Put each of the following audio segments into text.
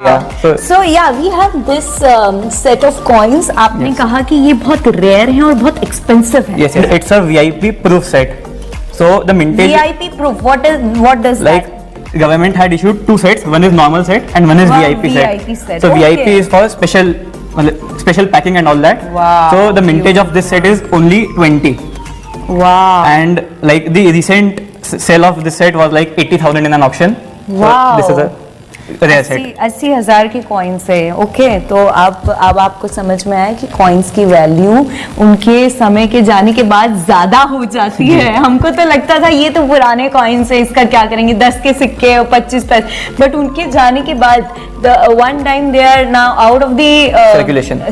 So yeah, we have this set of coins. आपने कहा कि ये बहुत रेयर है और बहुत एक्सपेंसिव है. Yes, it's a VIP proof set. So the mintage VIP proof. What does like that? government had issued two sets. One is normal set and one is VIP set. So Okay. VIP is for special packing and all that. Wow. So the mintage of this set is only 20. Wow. And like the recent sale of this set was like 80,000 in an auction. Wow. So this is a rare set. 80,000 की coins है. Okay, तो अब आपको समझ में आया कि coins की वैल्यू उनके समय के जाने के बाद ज्यादा हो जाती है. हमको तो लगता था ये तो पुराने कॉइन्स है, इसका क्या करेंगे, 10 के सिक्के और 25 पैसे, बट उनके जाने के बाद one time they are now out of the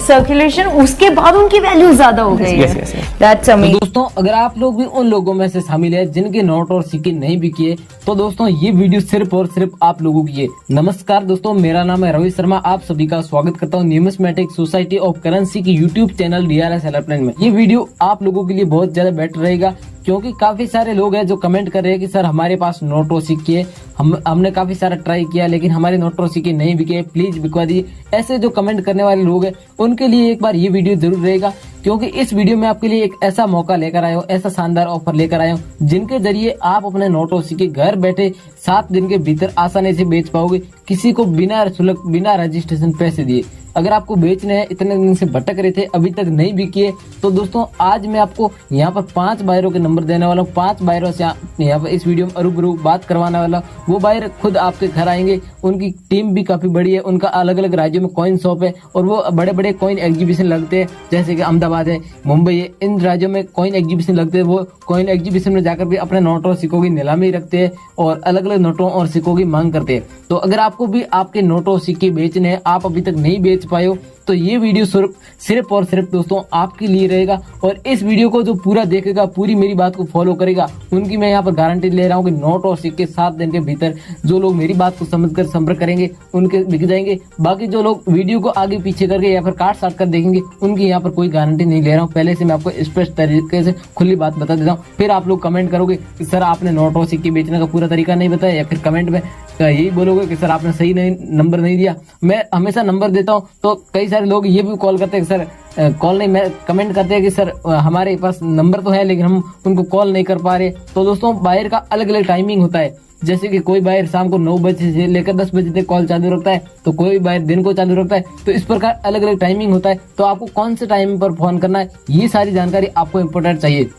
circulation, उसके बाद उनकी वैल्यू ज्यादा हो गई है. That's amazing. दोस्तों, अगर आप लोग भी उन लोगों में से शामिल है जिनके नोट और सिक्के नहीं बिके, तो दोस्तों ये वीडियो सिर्फ और सिर्फ आप लोगों की है. नमस्कार दोस्तों, मेरा नाम है रवि शर्मा. आप सभी का स्वागत करता हूँ न्यूमिस्मेटिक सोसाइटी ऑफ करेंसी की यूट्यूब चैनल DRS हेल्पलाइन में. ये वीडियो आप लोगों के लिए बहुत ज्यादा बेटर रहेगा, क्योंकि काफी सारे लोग हैं जो कमेंट कर रहे हैं कि सर हमारे पास नोट और सिक्के, हमने काफी सारा ट्राई किया लेकिन हमारे नोट और सिक्के नहीं बिके, प्लीज बिकवा दीजिए. ऐसे जो कमेंट करने वाले लोग हैं उनके लिए एक बार ये वीडियो जरूर रहेगा, क्योंकि इस वीडियो में आपके लिए एक ऐसा मौका लेकर आया हूँ, ऐसा शानदार ऑफर लेकर आया हूँ जिनके जरिए आप अपने नोट और सिक्के घर बैठे 7 दिन के भीतर आसानी से बेच पाओगे, किसी को बिना शुल्क बिना रजिस्ट्रेशन पैसे दिए. अगर आपको बेचने हैं, इतने दिन से भटक रहे थे, अभी तक नहीं बिके, तो दोस्तों आज मैं आपको यहाँ पर 5 बायरों के नंबर देने वाला हूँ. 5 बायरों से यहाँ पर इस वीडियो में रूबरू बात करवाने वाला हूँ. वो बायर खुद आपके घर आएंगे, उनकी टीम भी काफी बड़ी है, उनका अलग अलग राज्यों में कॉइन शॉप है और वो बड़े बड़े कॉइन एग्जीबिशन लगते हैं, जैसे कि अहमदाबाद है, मुंबई है, इन राज्यों में कॉइन एग्जीबिशन लगते हैं. वो कॉइन एग्जीबिशन में जाकर भी अपने नोटों और सिक्कों की नीलामी रखते हैं और अलग अलग नोटों और सिक्कों की मांग करते हैं. तो अगर आपको भी आपके नोटों और सिक्के बेचने हैं, आप अभी तक नहीं बेच पाए हो, तो ये वीडियो सिर्फ और सिर्फ दोस्तों आपके लिए रहेगा. और इस वीडियो को जो पूरा देखेगा, पूरी मेरी बात को फॉलो करेगा, उनकी मैं यहाँ पर गारंटी ले रहा हूँ कि नोट और सिक्के 7 दिन के भीतर जो लोग मेरी बात को समझकर संपर्क करेंगे उनके बिक जाएंगे. बाकी जो लोग वीडियो को आगे पीछे करके या फिर काट साट कर देखेंगे, उनकी यहाँ पर कोई गारंटी नहीं ले रहा हूँ. पहले से मैं आपको स्पष्ट तरीके से खुली बात बता देता हूँ. फिर आप लोग कमेंट करोगे कि सर आपने नोट और सिक्के बेचने का पूरा तरीका नहीं बताया, या फिर कमेंट में यही बोलोगे कि सर आपने सही नंबर नहीं दिया. मैं हमेशा नंबर देता हूँ, तो कई सारे लोग ये भी कॉल करते हैं कि सर कॉल नहीं, मैं कमेंट करते हैं कि सर हमारे पास नंबर तो है लेकिन हम उनको कॉल नहीं कर पा रहे. तो दोस्तों बायर का अलग अलग टाइमिंग होता है, जैसे कि कोई बायर शाम को 9 बजे से लेकर 10 बजे तक कॉल चालू रखता है, तो कोई बायर दिन को चालू रखता है. तो इस प्रकार अलग अलग टाइमिंग होता है. तो आपको कौन से टाइम पर फोन करना है, ये सारी जानकारी आपको इम्पोर्टेंट चाहिए.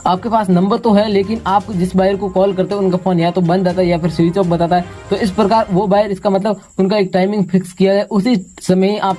आपके पास नंबर तो है लेकिन आप जिस बायर को कॉल करते हो उनका फोन या तो बंद आता है या फिर स्विच ऑफ बताता है. तो इस प्रकार वो बायर, इसका मतलब उनका एक टाइमिंग फिक्स किया है, उसी समय ही आप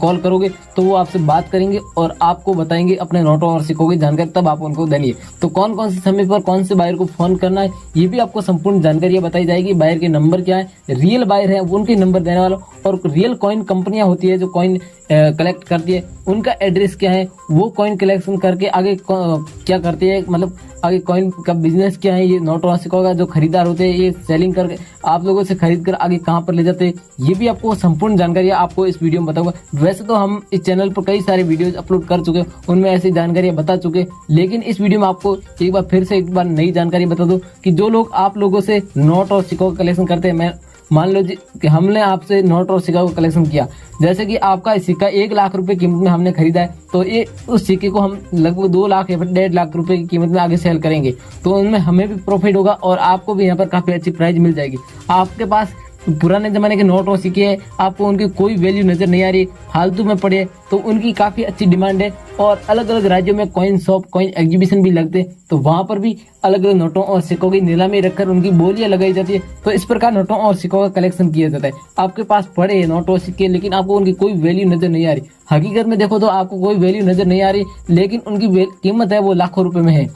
कॉल करोगे तो वो आपसे बात करेंगे और आपको बताएंगे अपने नोटों और सिक्कों की जानकारी, तब आप उनको देनी है. तो कौन कौन से समय पर कौन से बायर को फोन करना है, ये भी आपको संपूर्ण जानकारी बताई जाएगी. बायर के नंबर क्या है, रियल बायर है उनके नंबर देने वाला, और रियल कॉइन कंपनियां होती है जो कॉइन कलेक्ट करती है, उनका एड्रेस क्या है, वो कॉइन कलेक्शन करके आगे क्या करती है, मतलब आगे कॉइन का बिजनेस क्या है, ये नोट और सिक्कों का जो खरीदार होते हैं ये सेलिंग करके आप लोगों से खरीद कर आगे कहाँ पर ले जाते हैं, ये भी आपको संपूर्ण जानकारी आपको इस वीडियो में बताऊंगा. वैसे तो हम इस चैनल पर कई सारे वीडियोज अपलोड कर चुके हैं, उनमें ऐसी जानकारी बता चुके, लेकिन इस वीडियो में आपको एक बार फिर से एक बार नई जानकारी बता दूं कि जो लोग आप लोगों से नोट और सिक्कों का कलेक्शन करते हैं, मैं मान लो जी कि हमने आपसे नोट और सिक्का का कलेक्शन किया, जैसे कि आपका सिक्का 1 लाख रुपए कीमत में हमने खरीदा है, तो ये उस सिक्के को हम लगभग 2 लाख या फिर 1.5 लाख रुपए की कीमत में आगे सेल करेंगे, तो उनमें हमें भी प्रॉफिट होगा और आपको भी यहाँ पर काफी अच्छी प्राइस मिल जाएगी. आपके पास पुराने जमाने के नोट और सिक्के हैं, आपको उनकी कोई वैल्यू नजर नहीं आ रही, फालतू में पड़े, तो उनकी काफी अच्छी डिमांड है. और अलग अलग राज्यों में कॉइन शॉप, कॉइन एग्जीबिशन भी लगते हैं, तो वहां पर भी अलग अलग नोटों और सिक्कों की नीलामी रखकर उनकी बोलियां लगाई जाती है. तो इस प्रकार नोटों और सिक्कों का कलेक्शन किया जाता है. आपके पास पड़े हैं नोट और सिक्के, लेकिन आपको उनकी कोई वैल्यू नजर नहीं आ रही. हकीकत में देखो तो आपको कोई वैल्यू नजर नहीं आ रही, लेकिन उनकी कीमत है वो लाखों रुपए में है.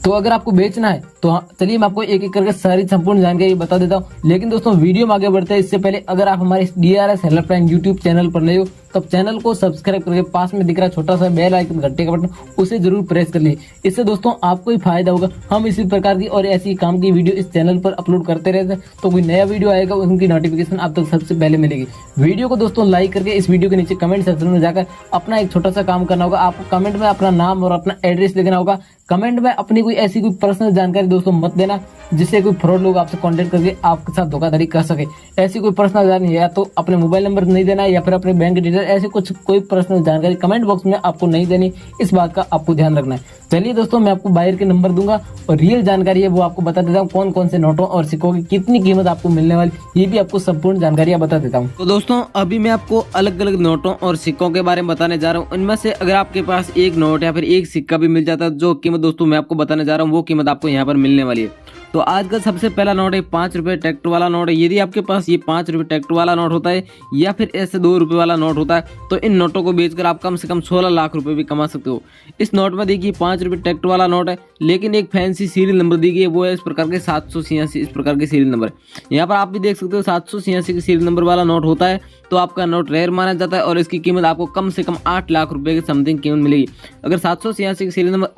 तो अगर आपको बेचना है तो चलिए मैं आपको एक एक करके सारी संपूर्ण जानकारी बता देता हूँ. लेकिन दोस्तों वीडियो में आगे बढ़ते हैं इससे पहले अगर आप हमारे DRS हेल्पलाइन यूट्यूब चैनल पर नए हो तो चैनल को सब्सक्राइब करके पास में दिख रहा छोटा सा बेल आइकन घंटे का बटन उसे जरूर प्रेस कर लीजिए। इससे दोस्तों आपको ही फायदा होगा। हम इसी प्रकार की और ऐसी काम की वीडियो इस चैनल पर अपलोड करते रहते हैं, तो कोई नया वीडियो आएगा उनकी नोटिफिकेशन आप तक सबसे पहले मिलेगी। वीडियो को दोस्तों लाइक करके इस वीडियो के नीचे कमेंट सेक्शन में जाकर अपना एक छोटा सा काम करना होगा। आपको कमेंट में अपना नाम और अपना एड्रेस लिखना होगा। कमेंट में अपनी कोई ऐसी कोई पर्सनल जानकारी दोस्तों मत देना जिससे कोई फ्रॉड लोग आपसे कांटेक्ट करके आपके साथ धोखाधड़ी कर सके। ऐसी कोई पर्सनल जानकारी या तो अपने मोबाइल नंबर नहीं देना या फिर अपने बैंक डिटेल, ऐसे कुछ कोई पर्सनल जानकारी कमेंट बॉक्स में आपको नहीं देनी। इस बात का आपको ध्यान रखना है। चलिए दोस्तों, मैं आपको बाहर के नंबर दूंगा और रियल जानकारी है वो आपको बता देता हूँ। कौन कौन से नोटों और सिक्कों की कितनी कीमत आपको मिलने वाली, ये भी आपको संपूर्ण जानकारी बता देता हूँ। तो दोस्तों, अभी मैं आपको अलग अलग नोटों और सिक्कों के बारे में बताने जा रहा हूँ। इनमें से अगर आपके पास एक नोट या फिर एक सिक्का भी मिल जाता है, जो कीमत दोस्तों मैं आपको बताने जा रहा हूँ वो कीमत आपको यहाँ पर मिलने वाली है। तो आज का सबसे पहला नोट है 5 रुपये ट्रैक्टर वाला नोट है। यदि आपके पास ये 5 रुपये ट्रैक्टर वाला नोट होता है या फिर ऐसे 2 रुपये वाला नोट होता है, तो इन नोटों को बेचकर आप कम से कम 16 लाख रुपए भी कमा सकते हो। इस नोट में देखिए 5 रुपये ट्रैक्टर वाला नोट है, लेकिन एक फैंसी सीरियल नंबर दी गई है, वो है इस प्रकार के 786 इस प्रकार के सीरियल नंबर। यहाँ पर आप भी देख सकते हो 786 के सीरियल नंबर वाला नोट होता है, तो आपका नोट रेयर माना जाता है और इसकी कीमत आपको कम से कम 8 लाख रुपए की समथिंग कीमत मिलेगी। अगर 786 का सीरियल नंबर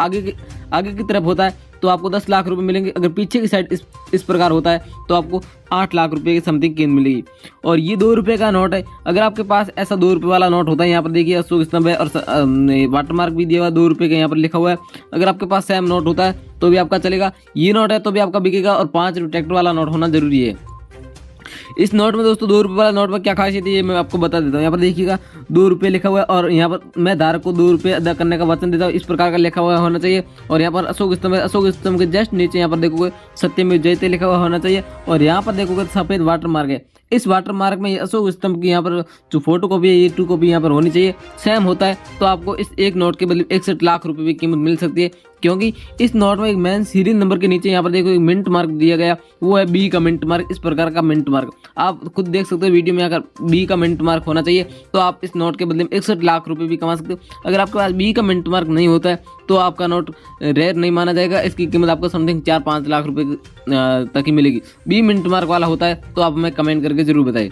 आगे की तरफ होता है तो आपको 10 लाख रुपए मिलेंगे। अगर पीछे की साइड इस प्रकार होता है तो आपको 8 लाख रुपए की समथिंग कीमत मिलेगी। और ये 2 रुपये का नोट है। अगर आपके पास ऐसा 2 रुपये वाला नोट होता है, यहाँ पर देखिए अशोक स्तंभ है और वाटरमार्क भी दिया हुआ 2 रुपये का यहाँ पर लिखा हुआ है। अगर आपके पास सेम नोट होता है तो भी आपका चलेगा। ये नोट है तो भी आपका बिकेगा और 5 रुपये ट्रैक्टर वाला नोट होना जरूरी है। इस नोट में दोस्तों 2 रुपये वाला नोट में क्या खासियत है ये मैं आपको बता देता हूँ। यहाँ पर देखिएगा 2 रुपये लिखा हुआ है और यहाँ पर मैं धारक को 2 रुपये अदा करने का वचन देता हूँ, इस प्रकार का लिखा हुआ होना चाहिए। और यहाँ पर अशोक स्तंभ है, अशोक स्तंभ के जस्ट नीचे यहाँ पर देखोगे सत्यमेव जयते लिखा हुआ होना चाहिए। और यहाँ पर देखोगे सफेद वाटर मार्क है। इस वाटर मार्क में अशोक स्तंभ की यहाँ पर जो फोटो कॉपी है ये 2 कॉपी यहाँ पर होनी चाहिए। सेम होता है तो आपको इस एक नोट के बदले 61 लाख रुपए की कीमत मिल सकती है, क्योंकि इस नोट में एक मेन सीरियल नंबर के नीचे यहाँ पर देखो एक मिंट मार्क दिया गया, वो है बी का मिंट मार्क। इस प्रकार का मिंट मार्क आप खुद देख सकते हो वीडियो में, अगर बी का मिंट मार्क होना चाहिए तो आप इस नोट के बदले में 61 लाख रुपए भी कमा सकते हो। अगर आपके पास बी का मिंट मार्क नहीं होता है तो आपका नोट रेयर नहीं माना जाएगा। इसकी कीमत आपको समथिंग 4-5 लाख रुपए तक ही मिलेगी। बी मिंट मार्क वाला होता है तो आप हमें कमेंट करके जरूर बताइए।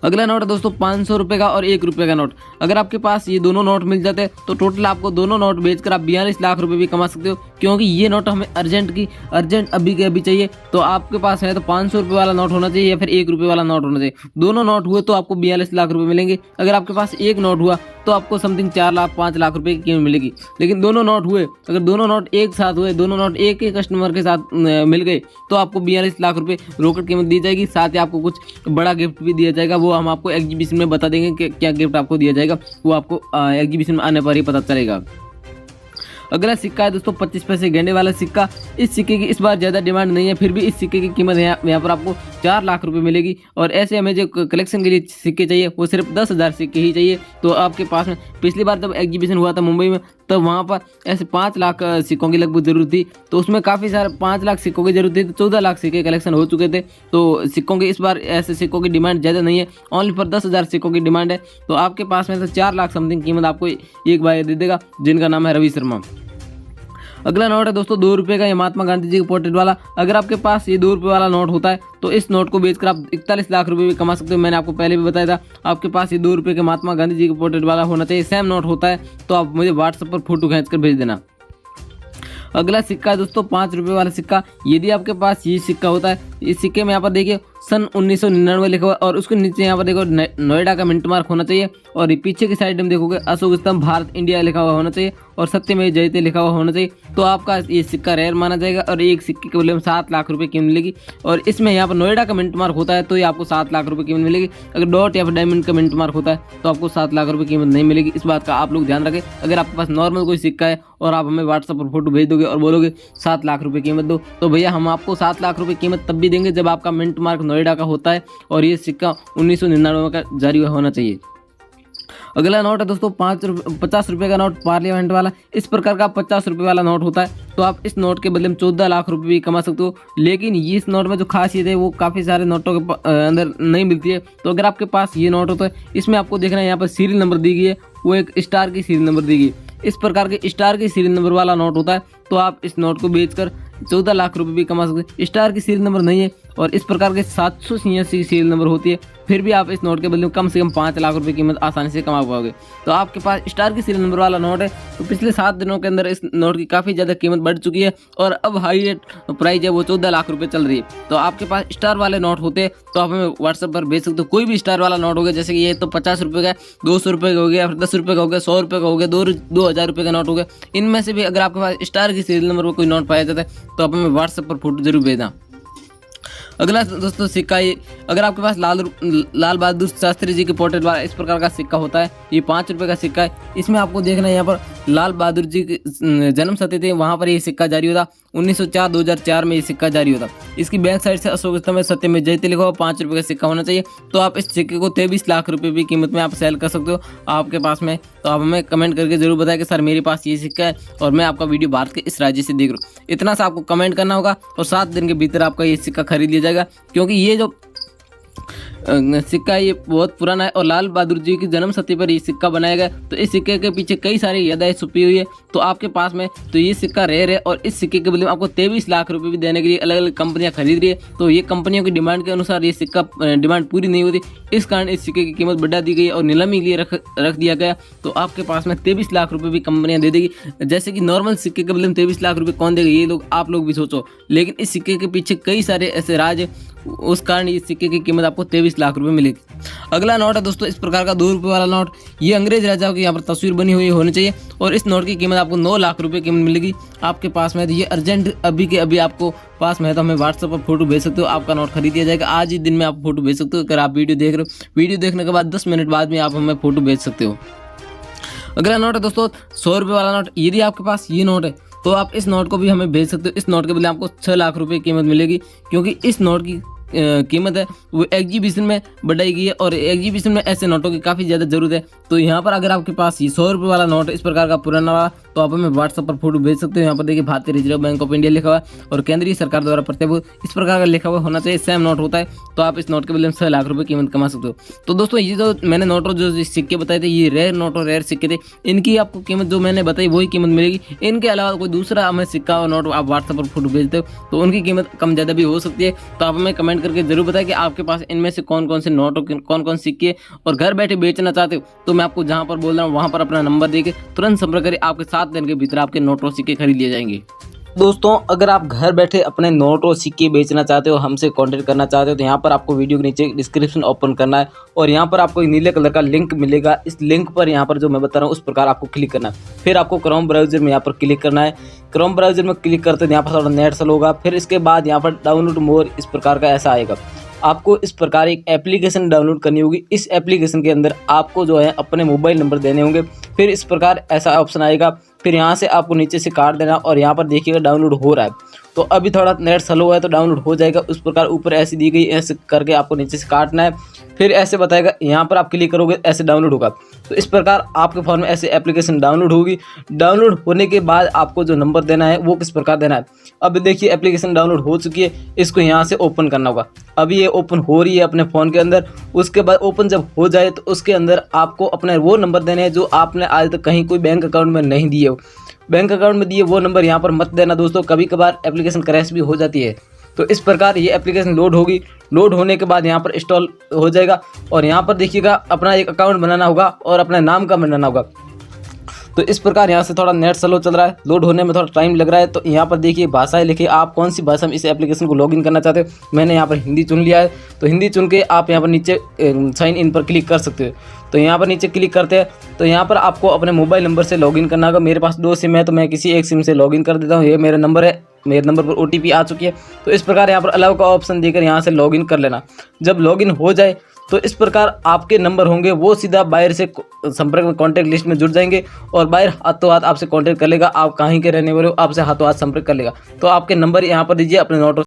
अगला नोट है दोस्तों 500 रुपये का और 1 रुपये का नोट। अगर आपके पास ये दोनों नोट मिल जाते हैं तो टोटल आपको दोनों नोट बेचकर आप 42 लाख रुपए भी कमा सकते हो, क्योंकि ये नोट हमें अर्जेंट अभी के अभी चाहिए। तो आपके पास है तो 500 रुपये वाला नोट होना चाहिए या फिर 1 रुपये वाला नोट होना चाहिए। दोनों नोट हुए तो आपको 42 लाख रुपए मिलेंगे। अगर आपके पास एक नोट हुआ तो आपको समथिंग 4-5 लाख रुपए की कीमत मिलेगी। लेकिन दोनों नोट हुए, अगर दोनों नोट एक साथ हुए, दोनों नोट एक ही कस्टमर के साथ मिल गए तो आपको 42 लाख रुपए रोकड़ कीमत दी जाएगी। साथ ही आपको कुछ बड़ा गिफ्ट भी दिया जाएगा, वो हम आपको एग्जीबिशन में बता देंगे कि क्या गिफ्ट आपको दिया जाएगा, वो आपको एग्जीबिशन में आने पर ही पता चलेगा। अगला सिक्का है दोस्तों 25 पैसे गेंडे वाला सिक्का। इस सिक्के की इस बार ज़्यादा डिमांड नहीं है, फिर भी इस सिक्के की कीमत यहाँ पर आपको 4 लाख रुपए मिलेगी। और ऐसे हमें जो कलेक्शन के लिए सिक्के चाहिए वो सिर्फ 10,000 सिक्के ही चाहिए। तो आपके पास में पिछली बार जब एग्जीबिशन हुआ था मुंबई में, तब वहाँ पर ऐसे 5 लाख सिक्कों की लगभग जरूरत थी, तो उसमें काफ़ी सारे 5 लाख सिक्कों की जरूरत थी, तो 14 लाख सिक्के कलेक्शन हो चुके थे। तो सिक्कों की इस बार ऐसे सिक्कों की डिमांड ज़्यादा नहीं है, ओनली पर 10,000 सिक्कों की डिमांड है। तो आपके पास में से 4 लाख समथिंग कीमत आपको एक बार दे देगा, जिनका नाम है रवि शर्मा। अगला नोट है दोस्तों 2 रुपये का, ये महात्मा गांधी जी का पोर्ट्रेट वाला। अगर आपके पास ये 2 रुपये वाला नोट होता है तो इस नोट को बेचकर आप 41 लाख रुपए भी कमा सकते हो। मैंने आपको पहले भी बताया था, आपके पास ये 2 रुपये के महात्मा गांधी जी का पोर्ट्रेट वाला होना चाहिए। सेम नोट होता है तो आप मुझे व्हाट्सएप पर फोटो खींचकर भेज देना। अगला सिक्का है दोस्तों 5 रुपये वाला सिक्का। यदि आपके पास ये सिक्का होता है, इस सिक्के में यहाँ पर देखिए सन 1999 लिखा हुआ है और उसके नीचे यहाँ पर देखो नोएडा का मिंट मार्क होना चाहिए। और ये पीछे की साइड में देखोगे अशोक स्तंभ भारत इंडिया लिखा हुआ होना चाहिए और सत्यमेव जयते लिखा हुआ होना चाहिए। तो आपका ये सिक्का रेयर माना जाएगा और एक सिक्के के बदले में 7 लाख रुपए कीमत मिलेगी। और इसमें यहाँ पर नोएडा का मिंट मार्क होता है तो ये आपको 7 लाख रुपए कीमत मिलेगी। अगर डॉट या फिर डायमंड का मिंट मार्क होता है तो आपको 7 लाख रुपए कीमत नहीं मिलेगी। इस बात का आप लोग ध्यान रखें। अगर आपके पास नॉर्मल कोई सिक्का है और आप हमें व्हाट्सएप पर फोटो भेज दोगे और बोलोगे 7 लाख रुपए कीमत दो, तो भैया हम आपको 7 लाख रुपए कीमत तब भी देंगे जब आपका मिंट मार्क नोएडा का होता है और ये सिक्का 1999 का जारी होना चाहिए। अगला नोट है दोस्तों 50 रुपये का नोट पार्लियामेंट वाला। इस प्रकार का 50 रुपये वाला नोट होता है तो आप इस नोट के बदले में 14 लाख रुपए भी कमा सकते हो। लेकिन ये इस नोट में जो खासियत है वो काफ़ी सारे नोटों के अंदर नहीं मिलती है। तो अगर आपके पास ये नोट होता है, इसमें आपको देखना है यहाँ पर सीरियल नंबर दी गई है, वो एक स्टार की सीरियल नंबर दी गई। इस प्रकार के स्टार की सीरियल नंबर वाला नोट होता है तो आप इस नोट को बेचकर 14 लाख रुपए भी कमा सकते हैं। स्टार की सीरियल नंबर नहीं है और इस प्रकार के 786 सीरियल नंबर होती है फिर भी आप इस नोट के बदले में कम से कम 5 लाख रुपए कीमत आसानी से कमा पाओगे। तो आपके पास स्टार की सीरियल नंबर वाला नोट है, तो पिछले 7 दिनों के अंदर इस नोट की काफ़ी ज़्यादा कीमत बढ़ चुकी है और अब हाई रेट प्राइस है वो 14 लाख रुपए चल रही है। तो आपके पास स्टार वाले नोट होते तो आप हमें व्हाट्सएप पर भेज सकते हो। कोई भी स्टार वाला नोट हो गया, जैसे कि ये तो 50 रुपये का, 200 रुपये का हो गया, 10 रुपये का हो गया, 100 रुपये का हो गया, 2000 रुपये का नोट हो गया। इनमें से भी अगर आपके पास स्टार की सीरियल नंबर पर कोई नोट पाया जाता है तो आप हमें व्हाट्सएप पर फोटो जरूर भेजना। अगला दोस्तों सिक्का, ये अगर आपके पास लाल बहादुर शास्त्री जी के पोर्ट्रेट वाला इस प्रकार का सिक्का होता है, ये 5 रुपये का सिक्का है। इसमें आपको देखना है यहाँ पर लाल बहादुर जी की जन्म शती थे, वहाँ पर ये सिक्का जारी होता। 1904-2004 में ये सिक्का जारी होता। इसकी बैक साइड से अशोक स्तंभ में सत्यमेव जयते लिखा हुआ 5 रुपये का सिक्का होना चाहिए। तो आप इस सिक्के को 23 लाख रुपये की कीमत में आप सेल कर सकते हो आपके पास में। तो आप हमें कमेंट करके जरूर बताएं कि सर मेरे पास ये सिक्का है और मैं आपका वीडियो भारत के इस राज्य से देख रहा हूँ। इतना सा आपको कमेंट करना होगा और 7 दिन के भीतर आपका ये सिक्का खरीद लिया जाएगा, क्योंकि ये जो सिक्का ये बहुत पुराना है और लाल बहादुर जी की जन्म शती पर ये सिक्का बनाया गया। तो इस सिक्के के पीछे कई सारी यादें छुपी हुई है। तो आपके पास में तो ये सिक्का रेयर है और इस सिक्के के बदले में आपको 23 लाख रुपए भी देने के लिए अलग अलग कंपनियां खरीद रही है। तो ये कंपनियों की डिमांड के अनुसार ये सिक्का डिमांड पूरी नहीं होती, इस कारण इस सिक्के की कीमत बढ़ा दी गई और नीलामी के लिए रख दिया गया। तो आपके पास में 23 लाख रुपये भी कंपनियां दे देगी। जैसे कि नॉर्मल सिक्के के बदले में 23 लाख रुपये कौन देगा, ये लोग आप लोग भी सोचो, लेकिन इस सिक्के के पीछे कई सारे ऐसे राज है, उस कारण इस सिक्के की कीमत आपको 23 लाख रुपए मिलेगी। अगला नोट है दोस्तों इस प्रकार का 2 रुपये वाला नोट। ये अंग्रेज राजाओं की यहाँ पर तस्वीर बनी हुई होनी चाहिए और इस नोट की कीमत आपको 9 लाख रुपए की मिलेगी आपके पास में। तो ये अर्जेंट अभी के अभी आपको पास में है तो हमें व्हाट्सएप पर फोटो भेज सकते हो, आपका नोट खरीद दिया जाएगा। आज ही दिन में आप फोटो भेज सकते हो। अगर आप वीडियो देख रहे हो, वीडियो देखने के बाद 10 मिनट बाद में आप हमें फोटो भेज सकते हो। अगला नोट है दोस्तों 100 रुपये वाला नोट। यदि आपके पास ये नोट है तो आप इस नोट को भी हमें भेज सकते हो। इस नोट के बदले आपको 6 लाख रुपए की कीमत मिलेगी, क्योंकि इस नोट की कीमत है वो एग्जीबिशन में बढ़ाई गई है और एग्जीबिशन में ऐसे नोटों की काफ़ी ज़्यादा जरूरत है। तो यहाँ पर अगर आपके पास ये 100 रुपये वाला नोट इस प्रकार का पुराना वाला, तो आप हमें व्हाट्सएप पर फोटो भेज सकते हो। यहाँ पर देखिए भारतीय रिजर्व बैंक ऑफ इंडिया लिखा हुआ है और केंद्रीय सरकार द्वारा प्रतिबद्ध इस प्रकार का लिखा हुआ होना चाहिए। सेम नोट होता है, तो आप इस नोट के बदले में 6 लाख रुपये कीमत कमा सकते हो। तो दोस्तों ये जो मैंने नोट और जो सिक्के बताए थे, ये रेयर नोट और रेयर सिक्के थे, इनकी आपको कीमत जो मैंने बताई वही कीमत मिलेगी। इनके अलावा कोई दूसरा हमें सिक्का और नोट आप व्हाट्सएप पर फोटो भेजते हो तो उनकी कीमत कम ज़्यादा भी हो सकती है। तो आप हमें कमेंट करके जरूर बताएं कि आपके पास इनमें से कौन कौन से नोट और कौन कौन सिक्के और घर बैठे बेचना चाहते हो। तो मैं आपको जहां पर बोल रहा हूं वहां पर अपना नंबर देके तुरंत संपर्क करें, आपके 7 दिन के भीतर आपके नोट और सिक्के खरीद लिए जाएंगे। दोस्तों अगर आप घर बैठे अपने नोट और सिक्के बेचना चाहते हो, हमसे कांटेक्ट करना चाहते हो, तो यहाँ पर आपको वीडियो के नीचे डिस्क्रिप्शन ओपन करना है और यहाँ पर आपको एक नीले कलर का लिंक मिलेगा। इस लिंक पर यहाँ पर जो मैं बता रहा हूँ उस प्रकार आपको क्लिक करना है। फिर आपको क्रोम ब्राउजर में यहाँ पर क्लिक करना है। क्रोम ब्राउजर में क्लिक करते यहाँ पर थोड़ा नेट स्लो होगा। फिर इसके बाद यहाँ पर डाउनलोड मोर इस प्रकार का ऐसा आएगा। आपको इस प्रकार एक एप्लीकेशन डाउनलोड करनी होगी। इस एप्लीकेशन के अंदर आपको जो है अपने मोबाइल नंबर देने होंगे। फिर इस प्रकार ऐसा ऑप्शन आएगा। फिर यहाँ से आपको नीचे से काट देना और यहाँ पर देखिएगा डाउनलोड हो रहा है। तो अभी थोड़ा नेट स्लो है तो डाउनलोड हो जाएगा। उस प्रकार ऊपर ऐसी दी गई, ऐसे करके आपको नीचे से काटना है। फिर ऐसे बताएगा, यहाँ पर आप क्लिक करोगे ऐसे डाउनलोड होगा। तो इस प्रकार आपके फ़ोन में ऐसे एप्लीकेशन डाउनलोड होगी। डाउनलोड होने के बाद आपको जो नंबर देना है वो किस प्रकार देना है। अब देखिए एप्लीकेशन डाउनलोड हो चुकी है, इसको यहाँ से ओपन करना होगा। अभी ये ओपन हो रही है अपने फ़ोन के अंदर। उसके बाद ओपन जब हो जाए तो उसके अंदर आपको अपने वो नंबर देने हैं जो आपने आज तक कहीं कोई बैंक अकाउंट में नहीं दिए हो। बैंक अकाउंट में दिए वो नंबर यहाँ पर मत देना दोस्तों, कभी कभार एप्लीकेशन क्रैश भी हो जाती है। तो इस प्रकार ये एप्लीकेशन लोड होगी। लोड होने के बाद यहाँ पर इंस्टॉल हो जाएगा और यहाँ पर देखिएगा अपना एक अकाउंट बनाना होगा और अपने नाम का बनाना होगा। तो इस प्रकार यहाँ से थोड़ा नेट स्लो चल रहा है, लोड होने में थोड़ा टाइम लग रहा है। तो यहाँ पर देखिए भाषाएं लिखिए, आप कौन सी भाषा में इस एप्लीकेशन को लॉगिन करना चाहते हो। मैंने यहाँ पर हिंदी चुन लिया है, तो हिंदी चुन के आप यहाँ पर नीचे साइन इन पर क्लिक कर सकते हो। तो यहाँ पर नीचे क्लिक करते हैं तो यहाँ पर आपको अपने मोबाइल नंबर से लॉगिन करना होगा। मेरे पास 2 सिम है तो मैं किसी एक सिम से लॉगिन कर देता हूँ। ये मेरा नंबर है, मेरे नंबर पर OTP आ चुकी है। तो इस प्रकार यहाँ पर अलाउ का ऑप्शन देकर यहाँ से लॉगिन कर लेना। जब लॉगिन हो जाए तो इस प्रकार आपके नंबर होंगे वो सीधा बायर से संपर्क में कॉन्टैक्ट लिस्ट में जुड़ जाएंगे और बायर हाथों हाथ आपसे कॉन्टैक्ट कर लेगा। आप कहीं के रहने वाले हो, आपसे हाथों हाथ संपर्क कर लेगा। तो आपके नंबर यहाँ पर दीजिए अपने नोट